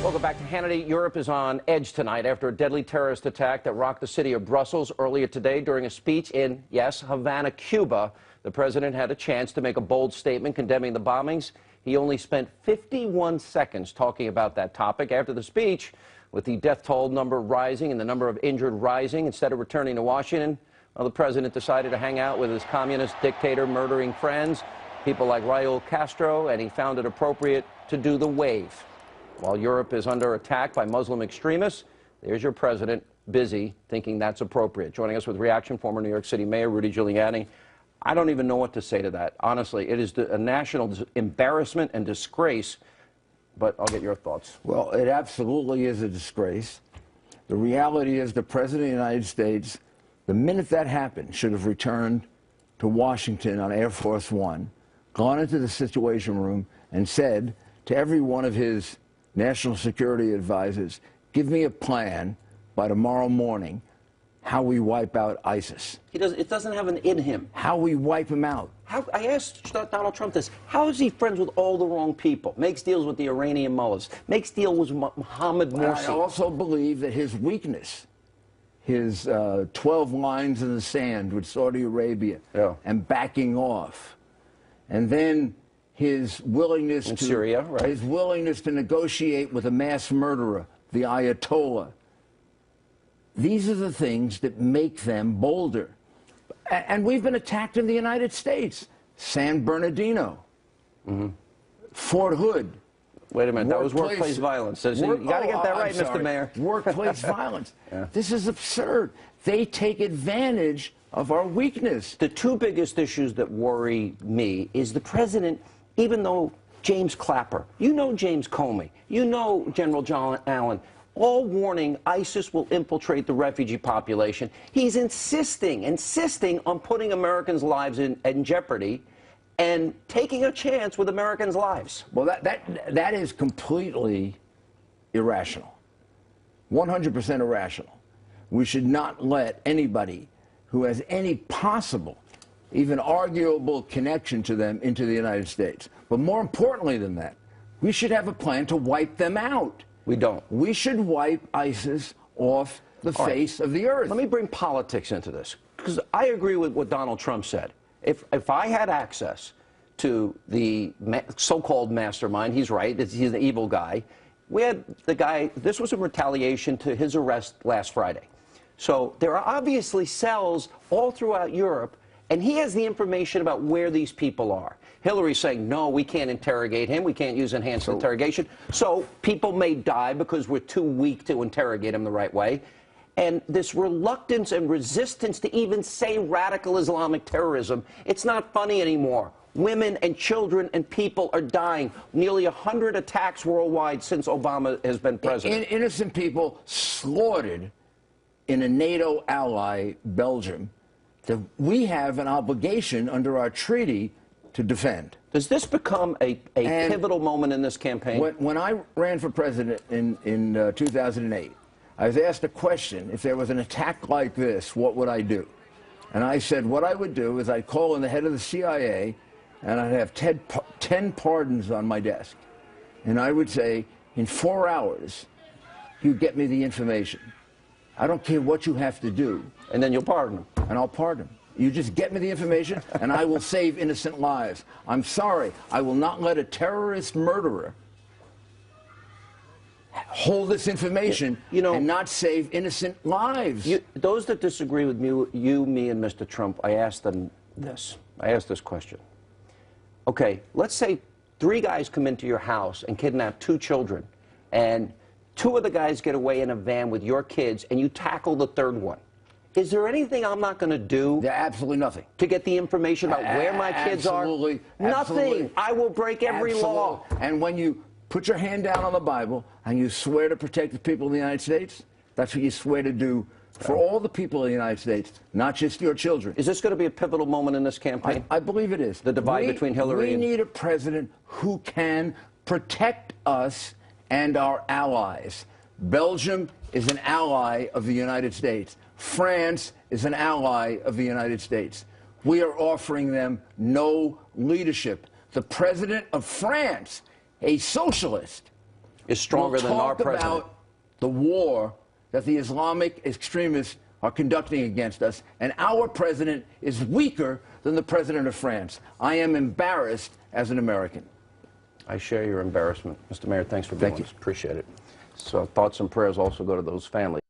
Welcome back to Hannity. Europe is on edge tonight after a deadly terrorist attack that rocked the city of Brussels earlier today. During a speech in, yes, Havana, Cuba, the president had a chance to make a bold statement condemning the bombings. He only spent 51 seconds talking about that topic. After the speech, with the death toll number rising and the number of injured rising, instead of returning to Washington, well, the president decided to hang out with his communist dictator murdering friends, people like Raul Castro, and he found it appropriate to do the wave. While Europe is under attack by Muslim extremists, there's your president busy thinking that's appropriate. Joining us with reaction, former New York City Mayor Rudy Giuliani. I don't even know what to say to that. Honestly, it is a national embarrassment and disgrace, but I'll get your thoughts. Well, it absolutely is a disgrace. The reality is the President of the United States, the minute that happened, should have returned to Washington on Air Force One, gone into the Situation Room, and said to every one of his national security advisors, give me a plan by tomorrow morning how we wipe out ISIS. It doesn't have an in him. How we wipe him out. I asked Donald Trump this. How is he friends with all the wrong people? Makes deals with the Iranian mullahs. Makes deals with Mohammed Morsi. I also believe that his weakness, his 12 lines in the sand with Saudi Arabia and backing off, and then his willingness to Syria, right. His willingness to negotiate with a mass murderer, the Ayatollah. These are the things that make them bolder. And we've been attacked in the United States. San Bernardino, Fort Hood. Wait a minute, that was workplace violence. So you got to get that right, Mr. Mayor. Workplace violence. This is absurd. They take advantage of our weakness. The two biggest issues that worry me is the president, even though James Clapper, you know James Comey, you know General John Allen, all warning ISIS will infiltrate the refugee population. He's insisting on putting Americans' lives in jeopardy and taking a chance with Americans' lives. Well, that is completely irrational, 100% irrational. We should not let anybody who has any possible, even arguable connection to them into the United States. But more importantly than that, we should have a plan to wipe them out. We don't. We should wipe ISIS off the face of the earth. Let me bring politics into this, because I agree with what Donald Trump said. If I had access to the so-called mastermind, he's right, he's an evil guy. We had the guy, this was in retaliation to his arrest last Friday. So there are obviously cells all throughout Europe, and he has the information about where these people are. Hillary's saying, no, we can't interrogate him. We can't use enhanced interrogation. So people may die because we're too weak to interrogate him the right way. And this reluctance and resistance to even say radical Islamic terrorism, it's not funny anymore. Women and children and people are dying. Nearly 100 attacks worldwide since Obama has been president. Innocent people slaughtered in a NATO ally, Belgium, that we have an obligation under our treaty to defend. Does this become a pivotal moment in this campaign? When I ran for president in 2008, I was asked a question, if there was an attack like this, what would I do? And I said what I would do is I'd call in the head of the CIA, and I'd have 10 pardons on my desk. And I would say, in 4 hours, you get me the information. I don't care what you have to do. And then you'll pardon him. And I'll pardon him. You just get me the information, and I will save innocent lives. I'm sorry, I will not let a terrorist murderer hold this information and not save innocent lives. Those that disagree with me and Mr. Trump, I asked them this. I asked this question. Okay, let's say 3 guys come into your house and kidnap 2 children, and 2 of the guys get away in a van with your kids, and you tackle the 3rd one. Is there anything I'm not going to do? Yeah, absolutely nothing. To get the information about where my kids are? Nothing. Absolutely. I will break every law. And when you put your hand down on the Bible and you swear to protect the people of the United States, that's what you swear to do for all the people of the United States, not just your children. Is this going to be a pivotal moment in this campaign? I believe it is. The divide between Hillary and... We need a president who can protect us and our allies. Belgium is an ally of the United States. France is an ally of the United States. We are offering them no leadership. The president of France, a socialist, is stronger than our president. About the war that the Islamic extremists are conducting against us, and our president is weaker than the president of France. I am embarrassed as an American. I share your embarrassment. Mr. Mayor, thanks for being with us. Appreciate it. So thoughts and prayers also go to those families.